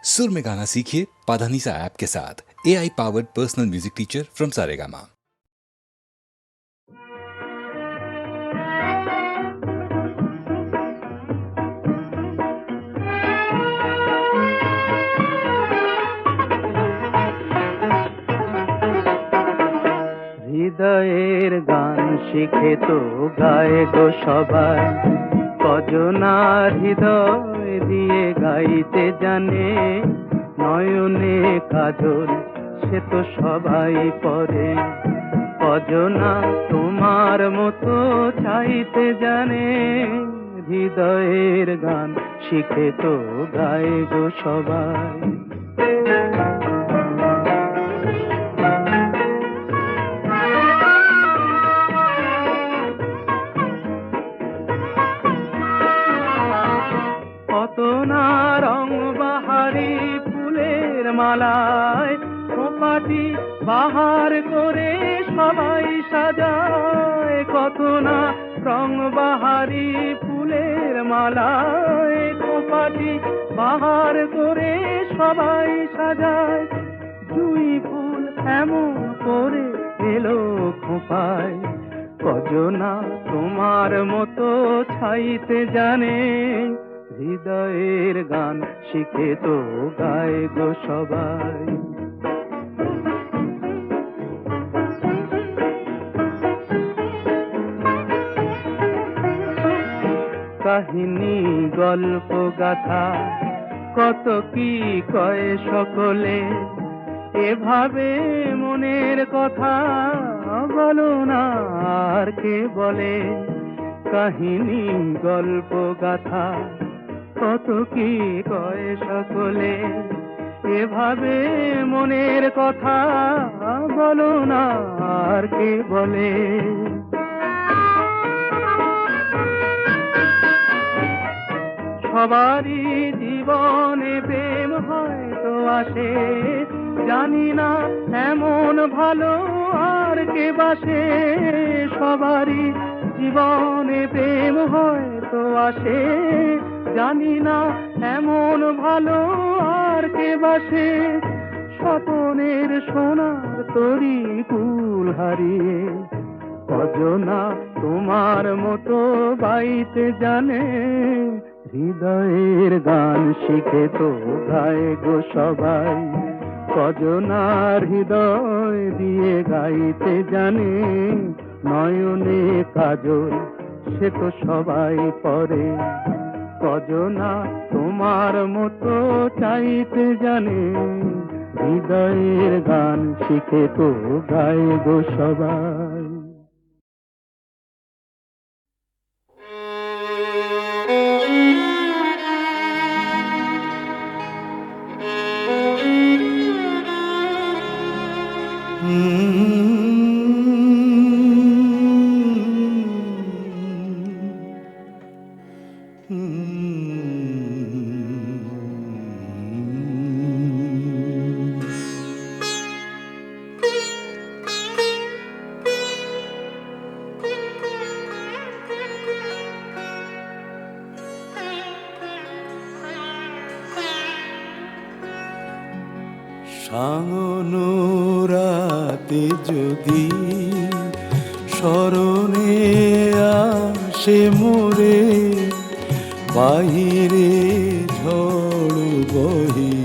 सुर में गाना सीखिए पाधानीसा ऐप के साथ। AI powered personal music teacher from Saregama. হৃদয়ের গান শিখে তো গায়ে গো সবাই, কজনা হৃদয় দিয়ে গাইতে জানে। নয়নে কাজল সে তো সবাই পরে, কজনা তোমার মতো চাইতে জানে। হৃদয়ের গান শিখে তো গায়ে গো সবাই। কত না রং বাহারি ফুলের মালায়, খোপাটি বাহার করে সবাই সাজায়। কত না রং বাহারি ফুলের মালায়, খোপাটি বাহার করে সবাই সাজায়। জুঁই ফুল এমন করে এলো খোপায়, কজনা তোমার মতো ছাইতে জানে। হৃদয়ের গান শিখে তো গায় গো সবাই। কাহিনী গল্প গাথা কত কি কয় সকলে, এভাবে মনের কথা বলো না আর কে বলে। কাহিনী গল্প গাথা কত কি কয় সকলে, এভাবে মনের কথা বলো না আর কে বলে। সবারই জীবনে প্রেম হয়তো আসে, জানি না এমন ভালো আর কে বাসে। সবারই জীবনে প্রেম হয়তো আসে, জানি না এমন ভালো আর কে বাসে। স্বপনের সোনার তরি ফুল হারিয়ে, কজনা তোমার মতো বাইতে জানে। হৃদয়ের গান শিখে তো গায় গো সবাই, কজনার হৃদয় দিয়ে গাইতে জানে। নয়নে কাজল সে তো সবাই পরে, কজনা তোমার মতো চাইতে জানে। হৃদয়ের গান শিখে তো গায় গো সবাই। সাঙ্গনো রাতে যদি স্মরণে আসে মোরে, বাহিরে ঝড় বহে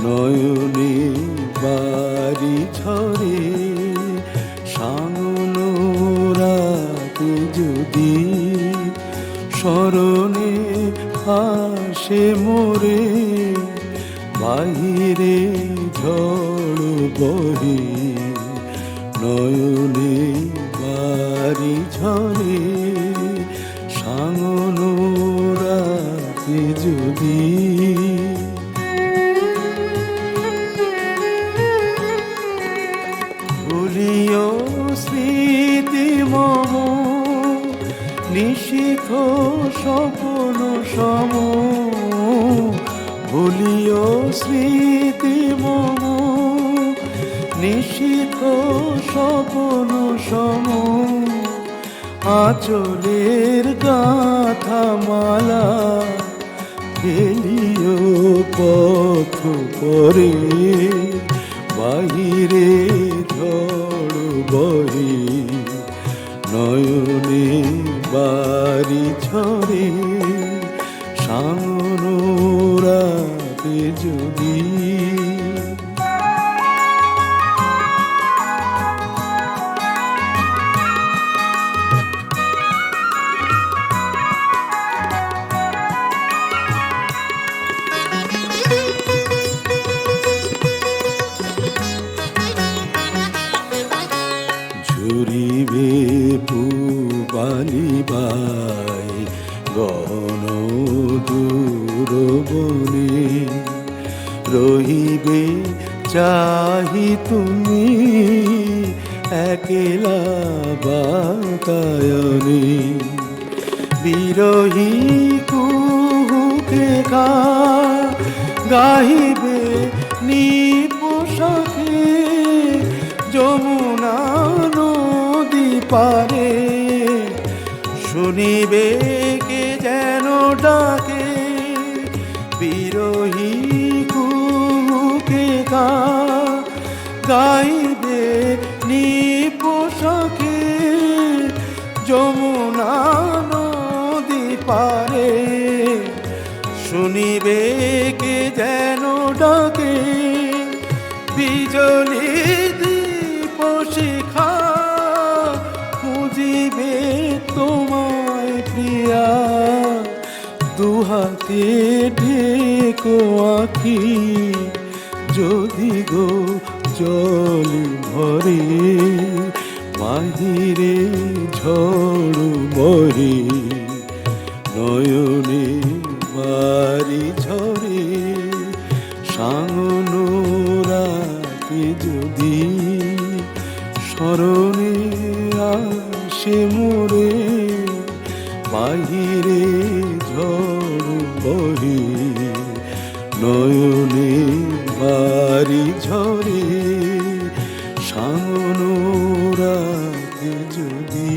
নয়নে বাড়ি ঝরে। সাঙ্গনো রাতে যদি স্মরণে আসে মোরে, বাহিরে ঝড় বহে নয়নে বাড়ি ঝরে। সাঙ্গনো রাতে যদি ভুলিও স্মৃতি মম, নিশিথ স্বপ্ন সম। ভুলিও স্মৃতি মম, নিশিথ স্বপ্ন সম। আঁচলের গাথা মালা ফেলিও পথ পরে বাহিরে ঝড় বহে নয়নে বাড়ি ঝরে সামনোরাতে যদি ঝুরিবে পুবালিবাই গহন দূর বনে রহিবে চাহি তুমি একলা বাতায়নে বিরহী কুহুকে গাহিবে নিপোষাকে যমুনা নদী পারে শুনিবে কে যেন ডাকে বিরহী কুহুকে গাইবে নিপোষাকে যমুনা নদী পারে শুনিবে কে যেন ডাকে বিজলি দীপ শিখা খুঁজিবে তোমায় প্রিয়া দুহাতে ঢেকো আঁখি যদি গো জল ভরে বাহিরে ঝড় বহে নয়নে বাড়ি ঝরে সাঙনোরাতে যদি স্মরণে আসে মোরে বাহিরে ঝড় বহে নয়নে বাড়ি ঝরে সাঙনোরাতে যদি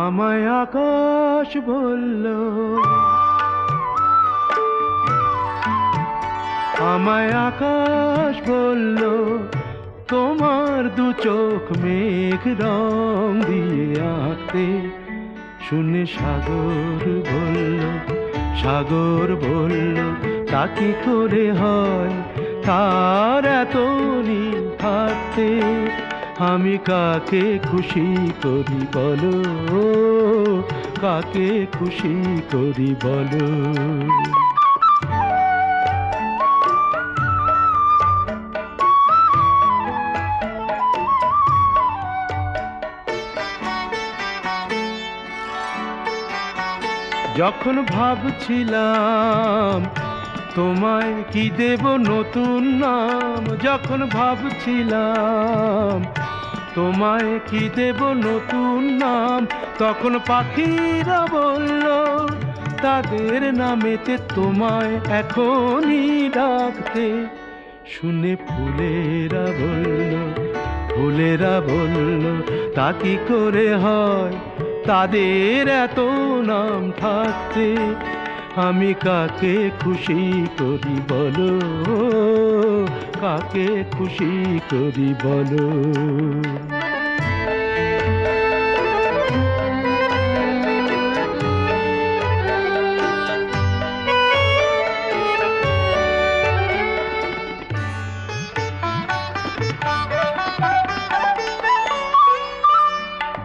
আমায় আকাশ বলল আমায় আকাশ বলল তোমার দু চোখ মেঘ রং দিয়ে আঁকতে শুনে সাগর বলল তা কি করে হয় তার এত নীল থাকতে আমি কাকে খুশি করি বলো কাকে খুশি করি বলো যখন ভাবছিলাম তোমায় কি দেব নতুন নাম যখন ভাবছিলাম তোমায় কি দেব নতুন নাম তখন পাখিরা বলল তাদের নামেতে তোমায় এখনই ডাকতে শুনে ফুলেরা বলল তা কি করে হয় তাদের এত নাম থাকতে আমি কাকে খুশি করি বলো কাকে খুশি করি বলো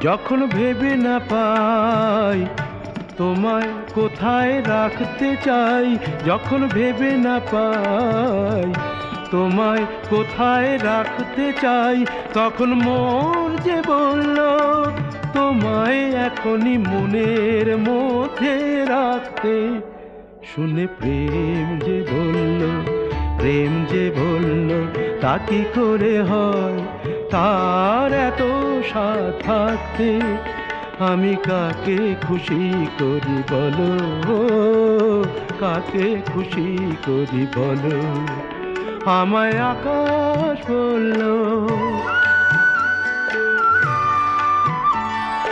যখন ভেবে না পাই তোমায় কোথায় রাখতে চাই যখন ভেবে না পাই তোমায় কোথায় রাখতে চাই তখন মন যে বলল তোমায় এখনই মনের মধ্যে রাখতে শুনে প্রেম যে বলল তা কি করে হয় তার এত স্বাদ থাকতে আমি কাকে খুশি করি বলো, কাকে খুশি করি বলো। আমায় আকাশ বললো,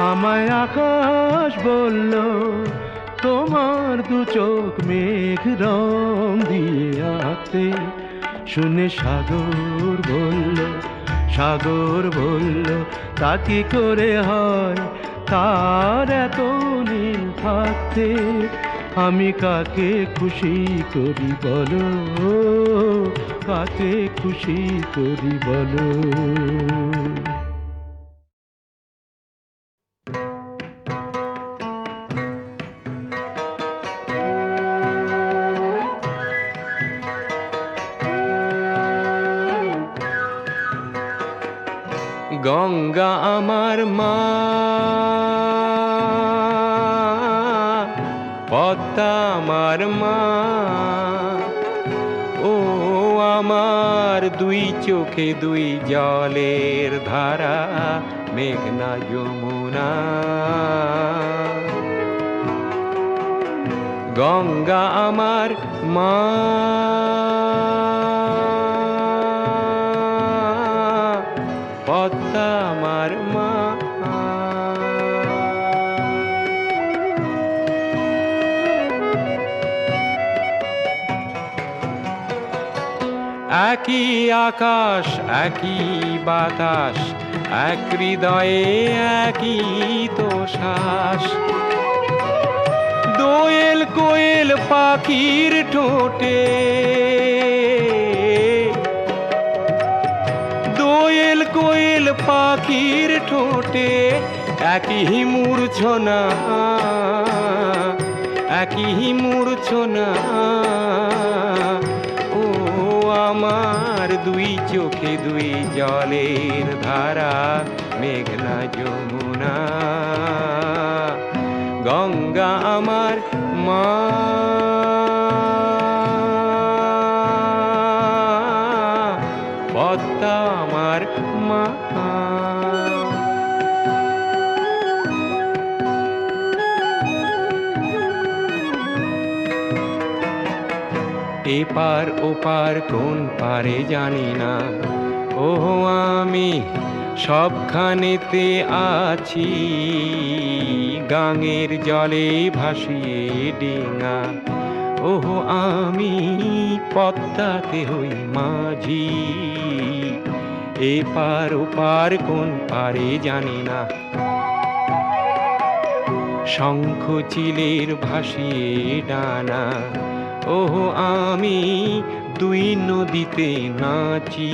আমায় আকাশ বলল, তোমার দু চোখ মেঘ রং দিয়ে আঁকতে। শুনে সাগর বলল, সাগর বলল, তা কি করে হয় তার এত নীল থাকতে। আমি কাকে খুশি করি বলো, কাকে খুশি করি বলো। গঙ্গা আমার মা, পদ্মা আমার মা, ও আমার দুই চোখে দুই জলের ধারা, মেঘনা যমুনা। গঙ্গা আমার মা, পদ্মা আমার মা। একই আকাশ একই বাতাস, এক হৃদয়ে একই তো শ্বাস। দোয়েল কোয়েল পাখির ঠোঁটে, দোয়েল কোয়েল পাখির ঠোঁটে একই মূর্ছনা, একই মূর্ছনা। ও আমার দুই চোখে দুই জলের ধারা, মেঘনা যমুনা। গঙ্গা আমার মা, পদ্মা আমার মা। এপার ওপার কোন পারে জানি না, ও আমি সবখানেতে আছি। গাঙের জলে ভাসিয়ে ডিঙা, ও আমি পদ্মাতে হই মাঝি। এপার ওপার কোন পারে জানি না, শঙ্খ চিলের ভাসিয়ে ডানা, ও আমি দুই নদীতে নাচি।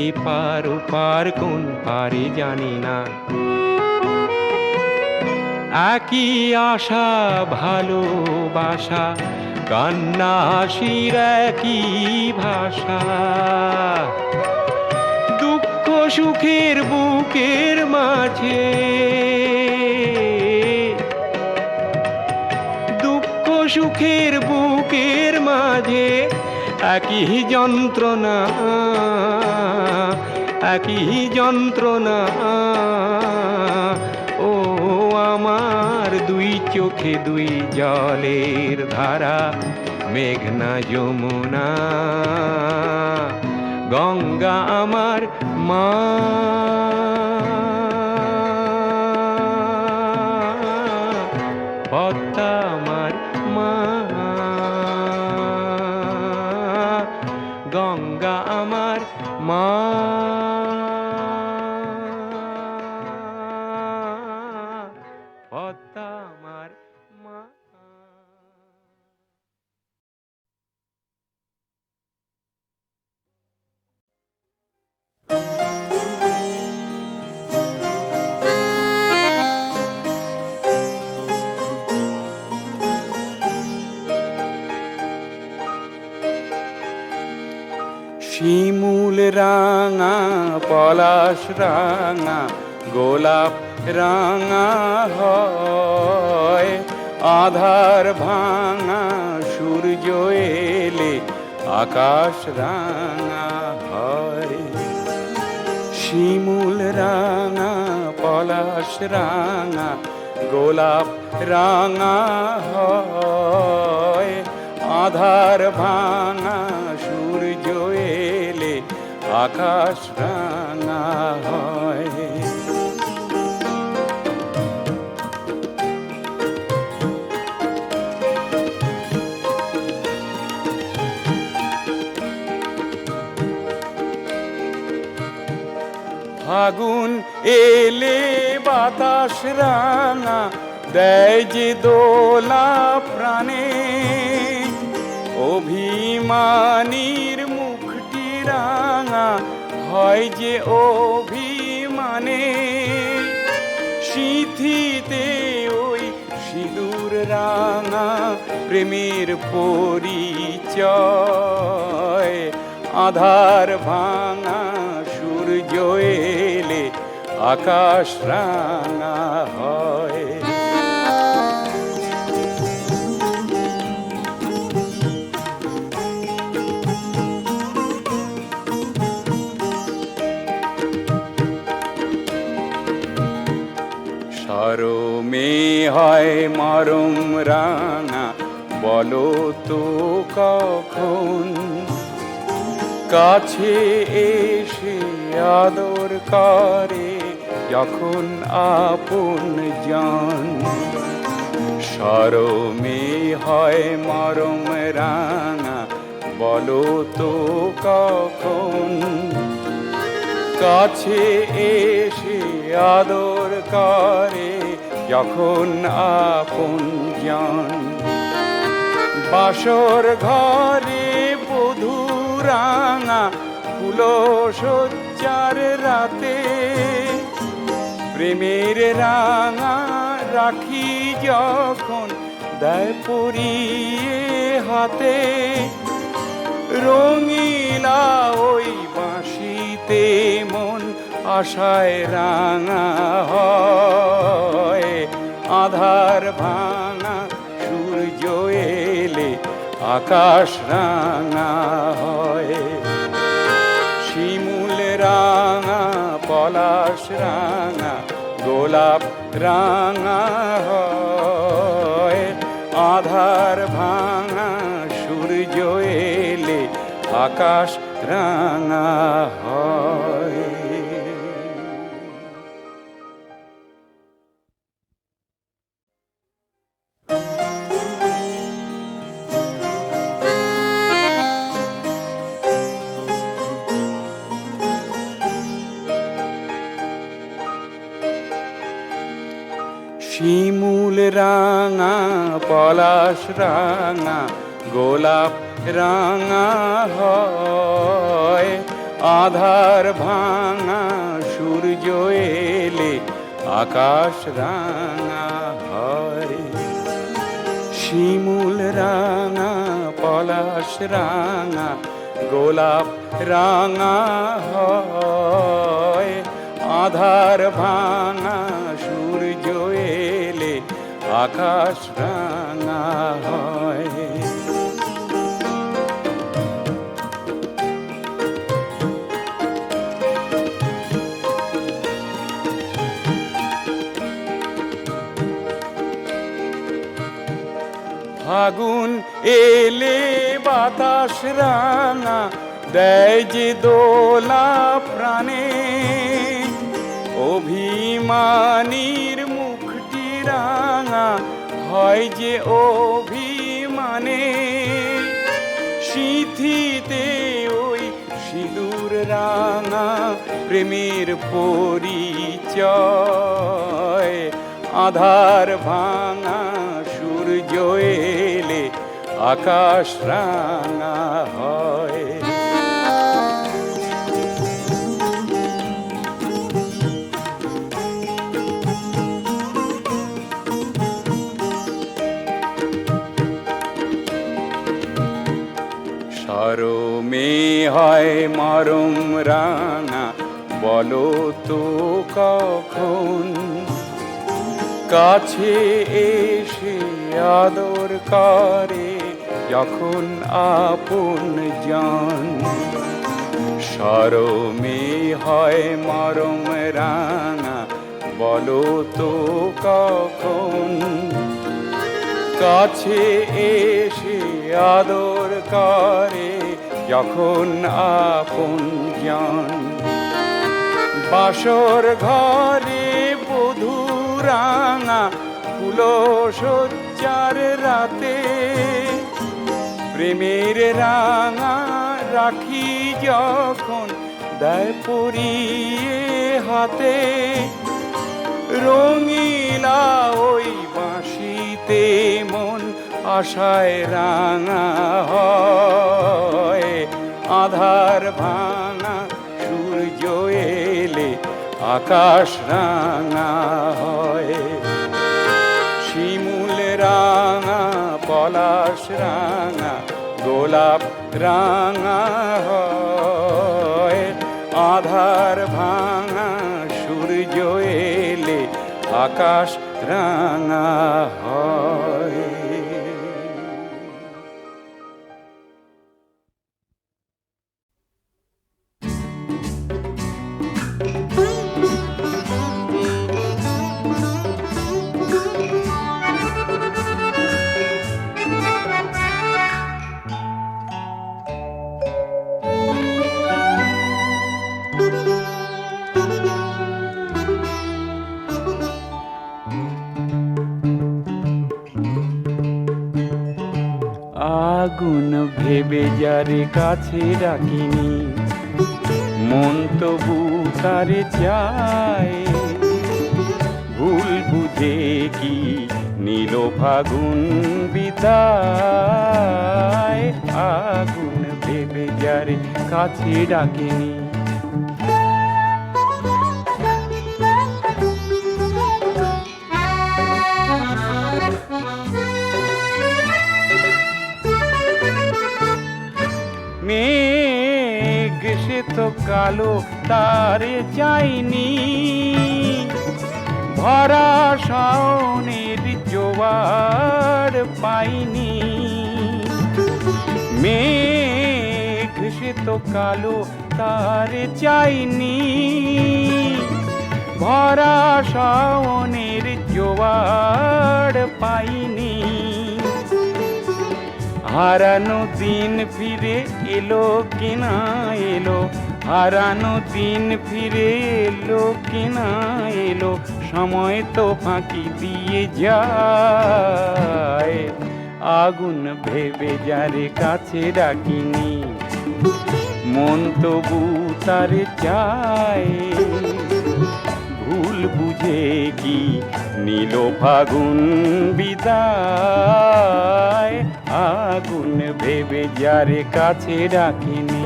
এপার ওপার কোন পারে জানি না, একই আশা ভালোবাসা, কান্না হাসির একই ভাষা। দুঃখ সুখের বুকের মাঝে, দুঃখ সুখের বুকের মাঝে একই যন্ত্রণা, একই যন্ত্রণা। ও আমার দুই চোখে দুই জলের ধারা, মেঘনা যমুনা। গঙ্গা আমার মা, পদ্মা আমার মা। গঙ্গা আমার মা, পদ্মা আমার মা। শিমুল রাঙা পলাশ রাঙা গোলাপ রাঙা হয়, আধার ভাঙা সূর্য এলে আকাশ রাঙা হয়। শিমুল রাঙা পলাশ রাঙা গোলাপ রাঙা হয়, আধার ভাঙা সূর্য এলে আকাশ রাঙা হয়। ফাগুন এলে বাতাস রাঙা দেয় যে দোলা প্রাণে, অভিমানীর মুখটি রাঙা হয় যে অভিমানে, সিঁথিতে ওই সিঁদুর রাঙা প্রেমের পরিচয়, আধার ভাঙা সূর্য এলে আকাশ রাঙা হয়। সরমে হয় মরম রাঙা বলো তো কখন, কাছে এসে আদর করে যখন আপন জন। সরমে হয় মরম রাঙা বলো তো কখন, কাছে এসে আদর করে যখন আপন জন। বাসর ঘরে বধূ রাঙা ফুলো সজ্জার রাতে, প্রেমের রাঙা রাখি যখন দেয় পরিয়ে হাতে, রঙিলা ওই বাঁশিতে মন আশায় রাঙা হয়, আধার ভাঙা সূর্য এলে আকাশ রাঙা হয়। শিমুল রাঙা পলাশ রাঙা গোলাপ রাঙা হয়, আধার ভাঙা সূর্য এলে আকাশ রাঙা হয়। শিমুল রাঙা পলাশ রাঙা গোলাপ রাঙা হয়, আধার ভাঙা সূর্য এলে আকাশ রাঙা হয়। শিমুল রাঙা পলাশ রাঙা গোলাপ রাঙা হয়, আধার ভাঙা সূর্য এলে আকাশ রাঙা হয়। ফাগুন এলে বাতাস রাঙা দেয় যে দোলা প্রাণে, অভিমানীর মুখটি রাঙা হয় যে অভিমানে, সিঁথিতে ওই সিঁদুর রাঙা প্রেমের পরিচয়, আধার ভাঙা সূর্য এলে আকাশ রাঙা হয়। সরমে হয় মরম রাঙা বলো তো কখন, কাছে এসে আদর করে যখন আপন জন। সরমে হয় মরম রাঙা বলো তো কখন কাছে এসে আদর করে যখন আপন জন বাসর ঘরে বধূ রাঙা ফুলো সজ্জার রাতে প্রেমের রাঙা রাখি যখন দেয় পরিয়ে হাতে রঙিলা ওই বাঁশিতে মন আশায় রাঙা হয় আধার ভাঙা সূর্য এলে আকাশ রাঙা হয় শিমুল রাঙা পলাশ রাঙা গোলাপ রাঙা হয় আধার ভাঙা সূর্য এলে আকাশ রাঙা হয় আগুন ভেবে যারে কাছে রাখিনি মন তবু তারে চায় ভুল বুঝে কি নীল ফাগুন বিদায় আগুন ভেবে যারে কাছে ডাকিনি মেঘ সে তো কালো তারে যায়নি ভরা শাওনের জোয়ার পাইনি মেঘ সে তো কালো তারে যায়নি ভরা শাওনের জোয়ার পাইনি হারানো দিন ফিরে এলো কিনা এলো হারানো দিন ফিরে এলো কিনা এলো সময় তো ফাঁকি দিয়ে যায় আগুন ভেবে যারে কাছে ডাকিনি মন তবু তারে চায় ভুল বুঝে কি নীল ফাগুন বিদায় আগুন ভেবে যারে কাছে ডাকিনি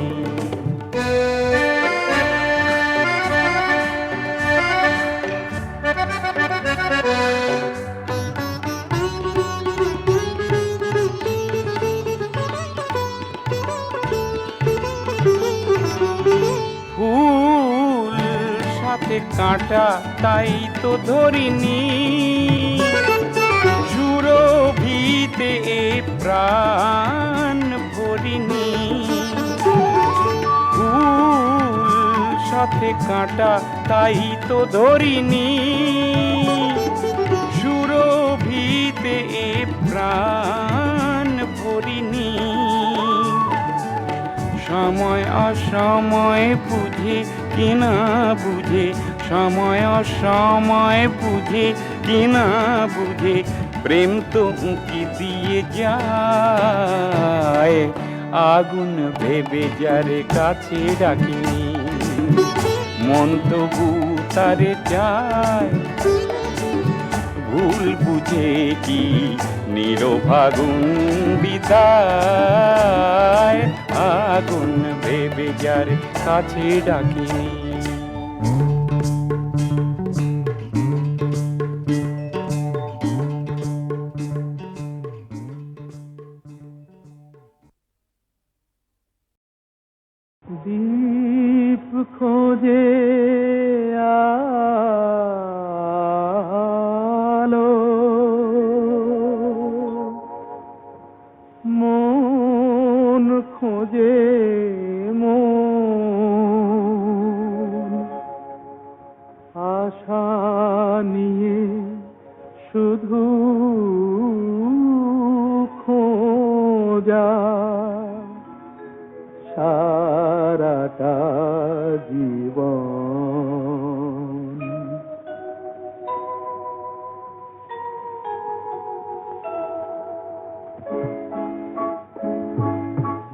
ফুল সাথে কাঁটা তাই তো ধরিনি সুরভিতে এ প্রাণ ভরিনি ফুল সাথে কাঁটা তাই তো ধরিনি সুরভিতে এ প্রাণ ভরিনি সময় অসময় বুঝে কিনা বুঝে সময় অসময় বুঝে কিনা বুঝে প্রেম তো উঁকি দিয়ে যায় আগুন ভেবে যারে কাছে ডাকিনি মন তবু তারে যায় ভুল বুঝে কি নীল ফাগুন বিদায় আগুন ভেবে যার কাছে ডাকিনি দীপ খোঁজে আলো মন খোঁজে মন আশা যায় সারাটা জীবন।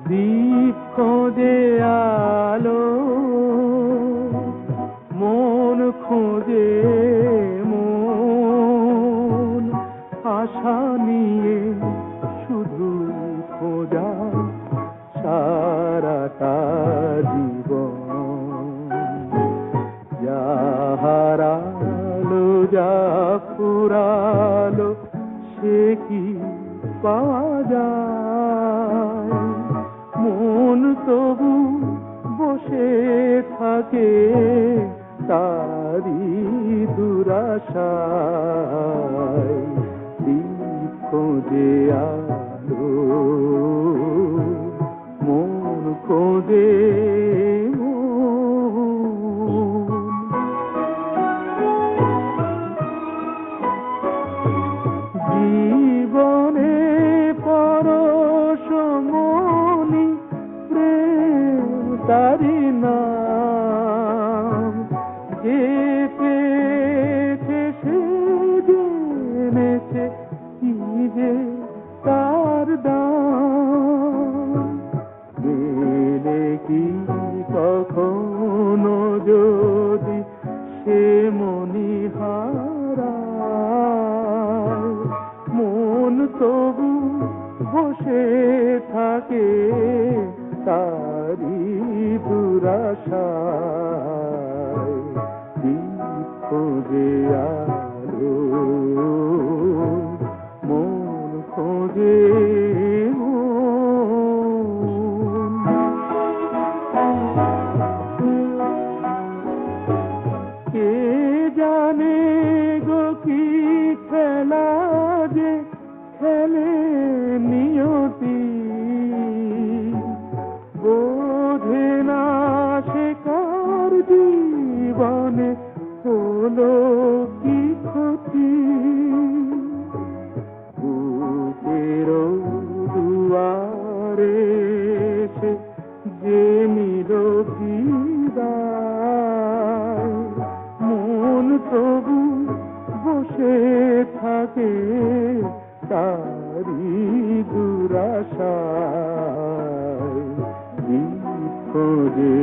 দীপ খোঁজে আলো, মন খোঁজে মন, আশা নিয়ে শুধু খোঁজা সারাটা জীবন। যা হারালো যা ফুরালো সে কি পাওয়া যায়? মন তবু বসে থাকে তারি দুরাশায়। দীপ খোঁজে আলো, মন খোঁজে মন। জীবনে পরশমণি প্রেম তারি নাম, যে পেয়েছে সে জেনেছে কি যে তার দাম। মেলে কি কখনো যদি সে মনি হারায়? মন তবু বসে থাকে তারি দুরাশায়। দীপ খোঁজে আলো, মন খোঁজে মন। কে জানে গো কি খেলা যে খেলে নিয়তি, বোঝে না সে কার জীবনে হলো কি ক্ষতি। বুকের দুয়ারে সে যে নিল বিদায়, মন তবু বসে থাকে তারি দুরাশায়। দীপ খোঁজে